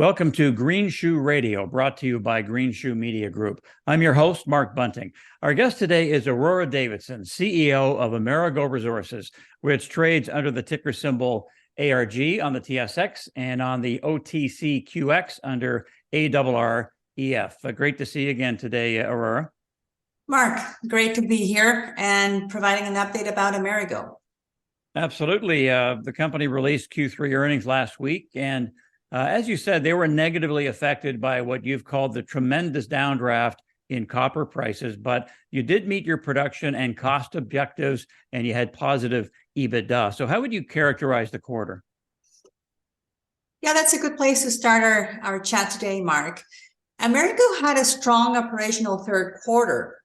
Welcome to Greenshoe Radio, brought to you by Greenshoe Media Group. I'm your host, Mark Bunting. Our guest today is Aurora Davidson, CEO of Amerigo Resources, which trades under the ticker symbol ARG on the TSX and on the OTCQX under ARREF. Great to see you again today, Aurora. Mark, great to be here and providing an update about Amerigo. Absolutely. The company released Q3 earnings last week, and as you said, they were negatively affected by what you've called the tremendous downdraft in copper prices, but you did meet your production and cost objectives, and you had positive EBITDA. So how would you characterize the quarter? Yeah, that's a good place to start our chat today, Mark. Amerigo had a strong operational third quarter.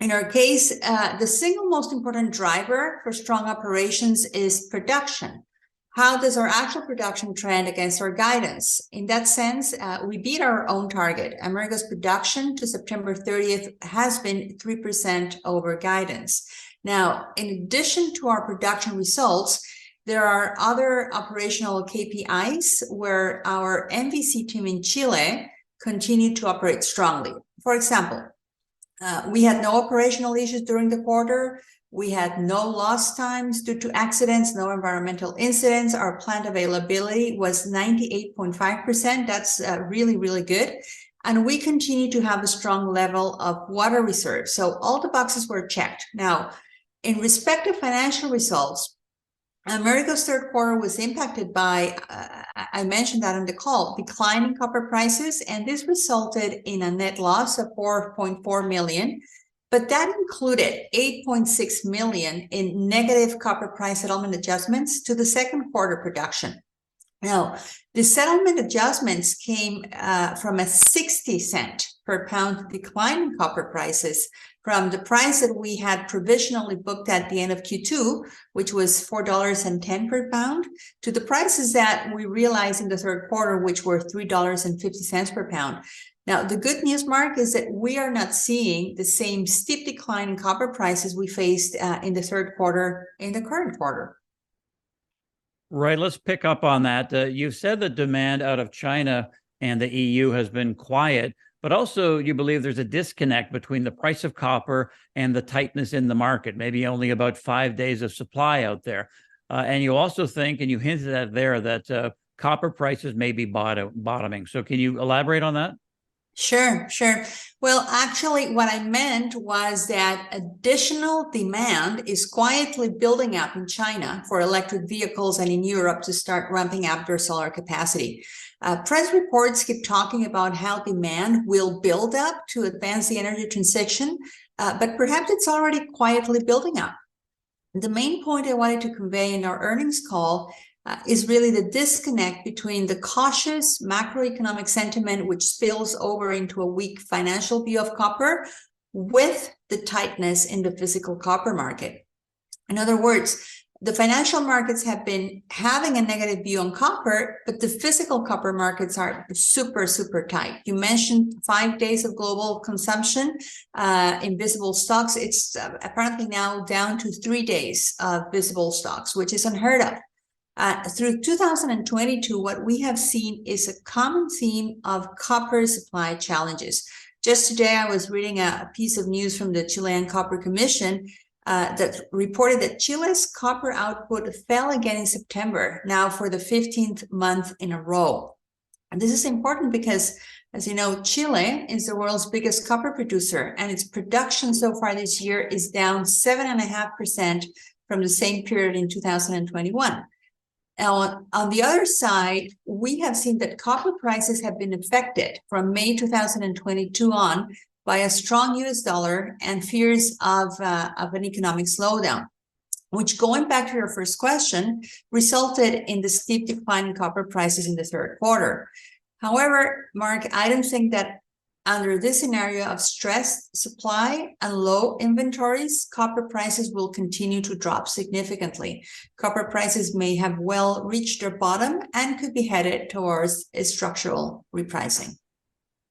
In our case, the single most important driver for strong operations is production. How does our actual production trend against our guidance? In that sense, we beat our own target. Amerigo's production to September 30th has been 3% over guidance. Now, in addition to our production results, there are other operational KPIs where our MVC team in Chile continued to operate strongly. For example, we had no operational issues during the quarter. We had no lost times due to accidents, no environmental incidents. Our plant availability was 98.5%. That's really, really good. And we continue to have a strong level of water reserves. So all the boxes were checked. Now, in respect to financial results, Amerigo's third quarter was impacted by, I mentioned that on the call, declining copper prices, and this resulted in a net loss of $4.4 million. But that included $8.6 million in negative copper price settlement adjustments to the second quarter production. Now, the settlement adjustments came from a 60-cent per pound decline in copper prices from the price that we had provisionally booked at the end of Q2, which was $4.10 per pound, to the prices that we realized in the third quarter, which were $3.50 per pound. Now, the good news, Mark, is that we are not seeing the same steep decline in copper prices we faced in the third quarter in the current quarter. Right. Let's pick up on that. You said that demand out of China and the EU has been quiet, but also you believe there's a disconnect between the price of copper and the tightness in the market, maybe only about 5 days of supply out there. And you also think, and you hinted at there, that copper prices may be bottoming. So can you elaborate on that? Sure. Well, actually, what I meant was that additional demand is quietly building up in China for electric vehicles and in Europe to start ramping up their solar capacity. Press reports keep talking about how demand will build up to advance the energy transition, but perhaps it's already quietly building up. The main point I wanted to convey in our earnings call is really the disconnect between the cautious macroeconomic sentiment, which spills over into a weak financial view of copper, with the tightness in the physical copper market. In other words, the financial markets have been having a negative view on copper, but the physical copper markets are super, super tight. You mentioned 5 days of global consumption in visible stocks. It's apparently now down to 3 days of visible stocks, which is unheard of. Through 2022, what we have seen is a common theme of copper supply challenges. Just today, I was reading a piece of news from the Chilean Copper Commission that reported that Chile's copper output fell again in September, now for the 15th month in a row. And this is important because, as you know, Chile is the world's biggest copper producer, and its production so far this year is down 7.5% from the same period in 2021. Now, on the other side, we have seen that copper prices have been affected from May 2022 on by a strong US dollar and fears of an economic slowdown, which, going back to your first question, resulted in the steep decline in copper prices in the third quarter. However, Mark, I don't think that under this scenario of stressed supply and low inventories, copper prices will continue to drop significantly. Copper prices may have well reached their bottom and could be headed towards a structural repricing.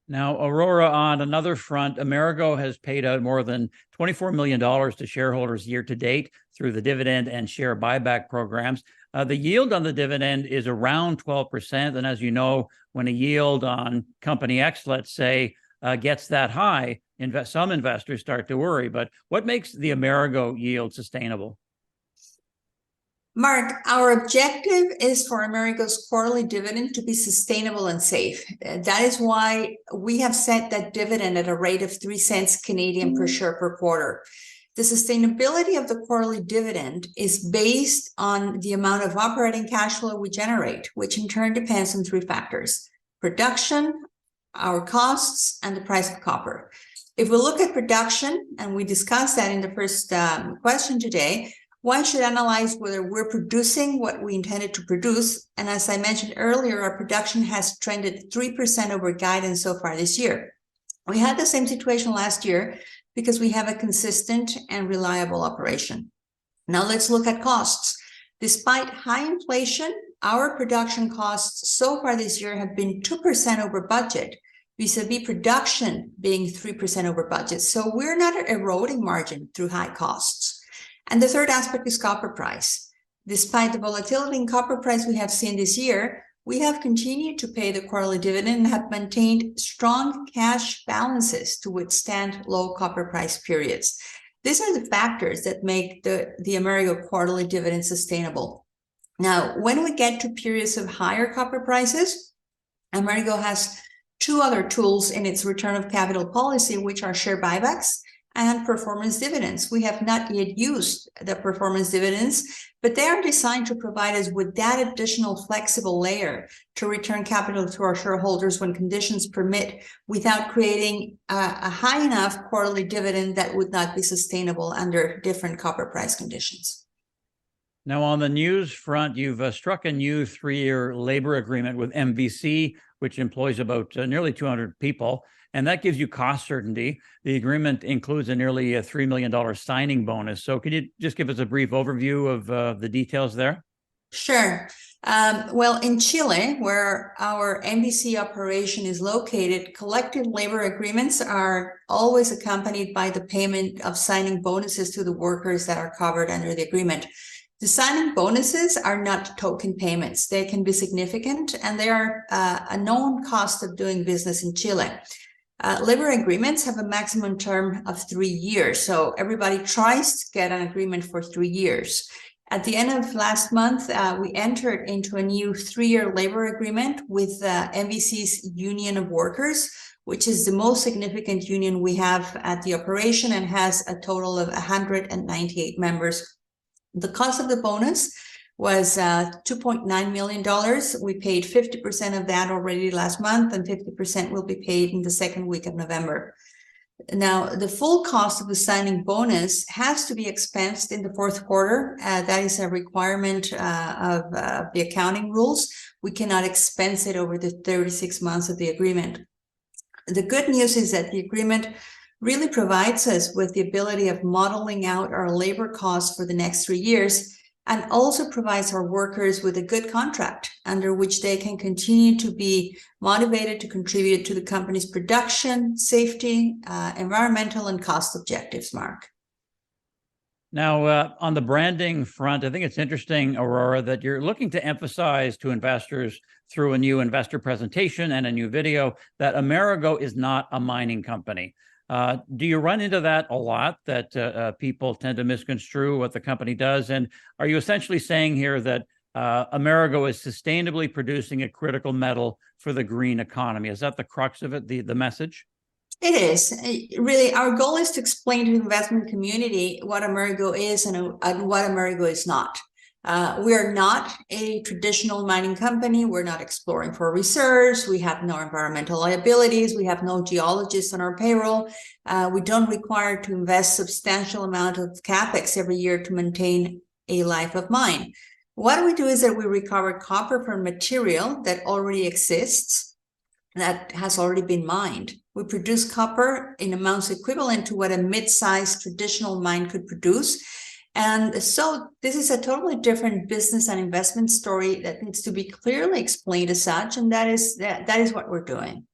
Now, Aurora, on another front, Amerigo has paid out more than $24 million to shareholders year to date through the dividend and share buyback programs. The yield on the dividend is around 12%. And as you know, when a yield on company X, let's say, gets that high, some investors start to worry. But what makes the Amerigo yield sustainable? Mark, our objective is for Amerigo's quarterly dividend to be sustainable and safe. That is why we have set that dividend at a rate of 3 cents Canadian per share per quarter. The sustainability of the quarterly dividend is based on the amount of operating cash flow we generate, which in turn depends on 3 factors: production, our costs, and the price of copper. If we look at production, and we discussed that in the first question today, one should analyze whether we're producing what we intended to produce. And as I mentioned earlier, our production has trended 3% over guidance so far this year. We had the same situation last year because we have a consistent and reliable operation. Now let's look at costs. Despite high inflation, our production costs so far this year have been 2% over budget, vis-a-vis production being 3% over budget. So we're not eroding margin through high costs. And the third aspect is copper price. Despite the volatility in copper price we have seen this year, we have continued to pay the quarterly dividend and have maintained strong cash balances to withstand low copper price periods. These are the factors that make the Amerigo quarterly dividend sustainable. Now, when we get to periods of higher copper prices, Amerigo has 2 other tools in its return of capital policy, which are share buybacks and performance dividends. We have not yet used the performance dividends, but they are designed to provide us with that additional flexible layer to return capital to our shareholders when conditions permit, without creating a high enough quarterly dividend that would not be sustainable under different copper price conditions. Now, on the news front, you've struck a new 3-year labor agreement with MVC, which employs about nearly 200 people. And that gives you cost certainty. The agreement includes a nearly $3 million signing bonus. So could you just give us a brief overview of the details there? Sure. Well, in Chile, where our MVC operation is located, collective labor agreements are always accompanied by the payment of signing bonuses to the workers that are covered under the agreement. The signing bonuses are not token payments. They can be significant, and they are a known cost of doing business in Chile. Labor agreements have a maximum term of 3 years, so everybody tries to get an agreement for 3 years. At the end of last month, we entered into a new 3-year labor agreement with MVC's Union of Workers, which is the most significant union we have at the operation and has a total of 198 members. The cost of the bonus was $2.9 million. We paid 50% of that already last month, and 50% will be paid in the second week of November. Now, the full cost of the signing bonus has to be expensed in the fourth quarter. That is a requirement of the accounting rules. We cannot expense it over the 36 months of the agreement. The good news is that the agreement really provides us with the ability of modeling out our labor costs for the next 3 years, and also provides our workers with a good contract under which they can continue to be motivated to contribute to the company's production, safety, environmental, and cost objectives, Mark. Now, on the branding front, I think it's interesting, Aurora, that you're looking to emphasize to investors through a new investor presentation and a new video that Amerigo is not a mining company. Do you run into that a lot, that people tend to misconstrue what the company does? And are you essentially saying here that Amerigo is sustainably producing a critical metal for the green economy? Is that the crux of it, the message? It is. Really, our goal is to explain to the investment community what Amerigo is and what Amerigo is not. We are not a traditional mining company. We're not exploring for reserves. We have no environmental liabilities. We have no geologists on our payroll. We don't require to invest substantial amount of capex every year to maintain a life of mine. What we do is that we recover copper from material that already exists, that has already been mined. We produce copper in amounts equivalent to what a mid-sized traditional mine could produce. And so this is a totally different business and investment story that needs to be clearly explained as such, and that is what we're doing.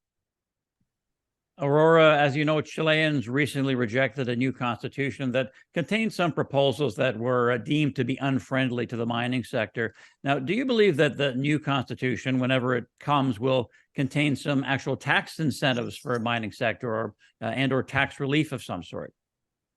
Aurora, as you know, Chileans recently rejected a new constitution that contained some proposals that were deemed to be unfriendly to the mining sector. Now, do you believe that the new constitution, whenever it comes, will contain some actual tax incentives for a mining sector or tax relief of some sort?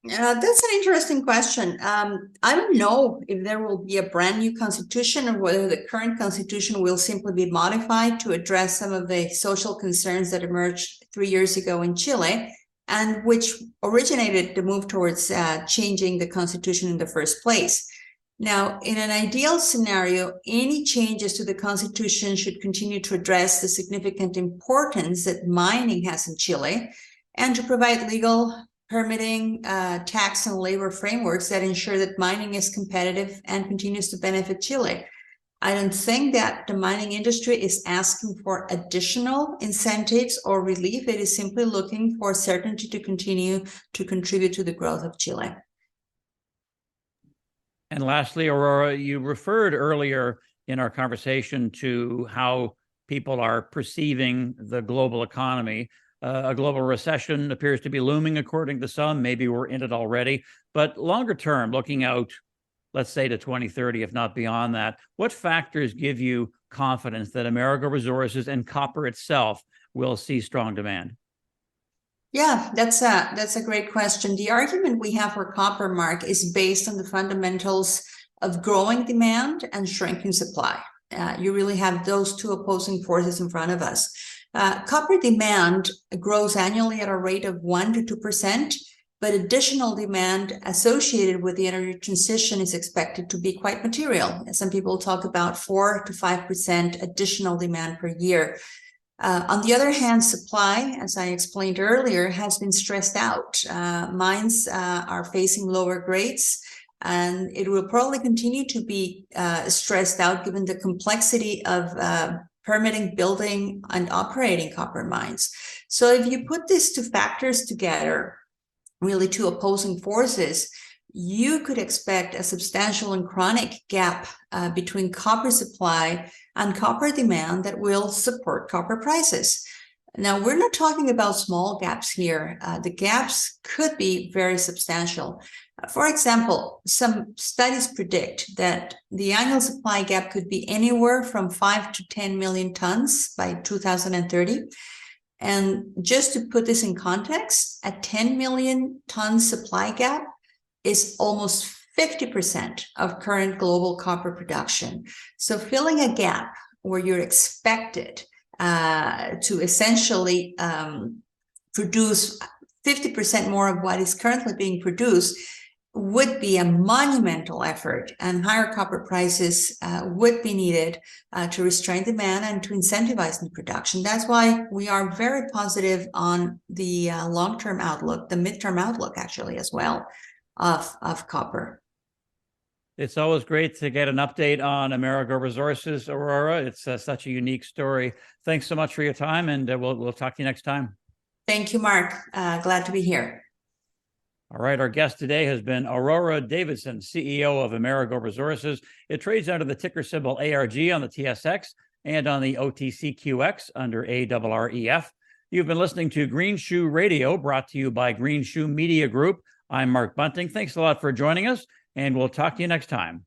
That's an interesting question. I don't know if there will be a brand new constitution or whether the current constitution will simply be modified to address some of the social concerns that emerged 3 years ago in Chile, and which originated the move towards changing the constitution in the first place. Now, in an ideal scenario, any changes to the constitution should continue to address the significant importance that mining has in Chile and to provide legal, permitting, tax and labor frameworks that ensure that mining is competitive and continues to benefit Chile. I don't think that the mining industry is asking for additional incentives or relief. It is simply looking for certainty to continue to contribute to the growth of Chile. And lastly, Aurora, you referred earlier in our conversation to how people are perceiving the global economy. A global recession appears to be looming, according to some. Maybe we're in it already. But longer term, looking out, let's say to 2030, if not beyond that, what factors give you confidence that Amerigo Resources and copper itself will see strong demand? Yeah, that's a great question. The argument we have for copper, Mark, is based on the fundamentals of growing demand and shrinking supply. You really have those two opposing forces in front of us. Copper demand grows annually at a rate of 1 to 2%, but additional demand associated with the energy transition is expected to be quite material. Some people talk about 4 to 5% additional demand per year. On the other hand, supply, as I explained earlier, has been stressed out. Mines are facing lower grades, and it will probably continue to be stressed out given the complexity of permitting, building, and operating copper mines. So if you put these two factors together, really two opposing forces, you could expect a substantial and chronic gap between copper supply and copper demand that will support copper prices. Now, we're not talking about small gaps here. The gaps could be very substantial. For example, some studies predict that the annual supply gap could be anywhere from 5 to 10 million tons by 2030. And just to put this in context, a 10 million ton supply gap is almost 50% of current global copper production. So filling a gap where you're expected to essentially produce 50% more of what is currently being produced would be a monumental effort, and higher copper prices would be needed to restrain demand and to incentivize new production. That's why we are very positive on the long-term outlook, the midterm outlook actually as well, of copper. It's always great to get an update on Amerigo Resources, Aurora. It's such a unique story. Thanks so much for your time, and we'll talk to you next time. Thank you, Mark. Glad to be here. All right, our guest today has been Aurora Davidson, CEO of Amerigo Resources. It trades under the ticker symbol ARG on the TSX and on the OTCQX under ARREF. You've been listening to Greenshoe Radio, brought to you by Greenshoe Media Group. I'm Mark Bunting. Thanks a lot for joining us, and we'll talk to you next time.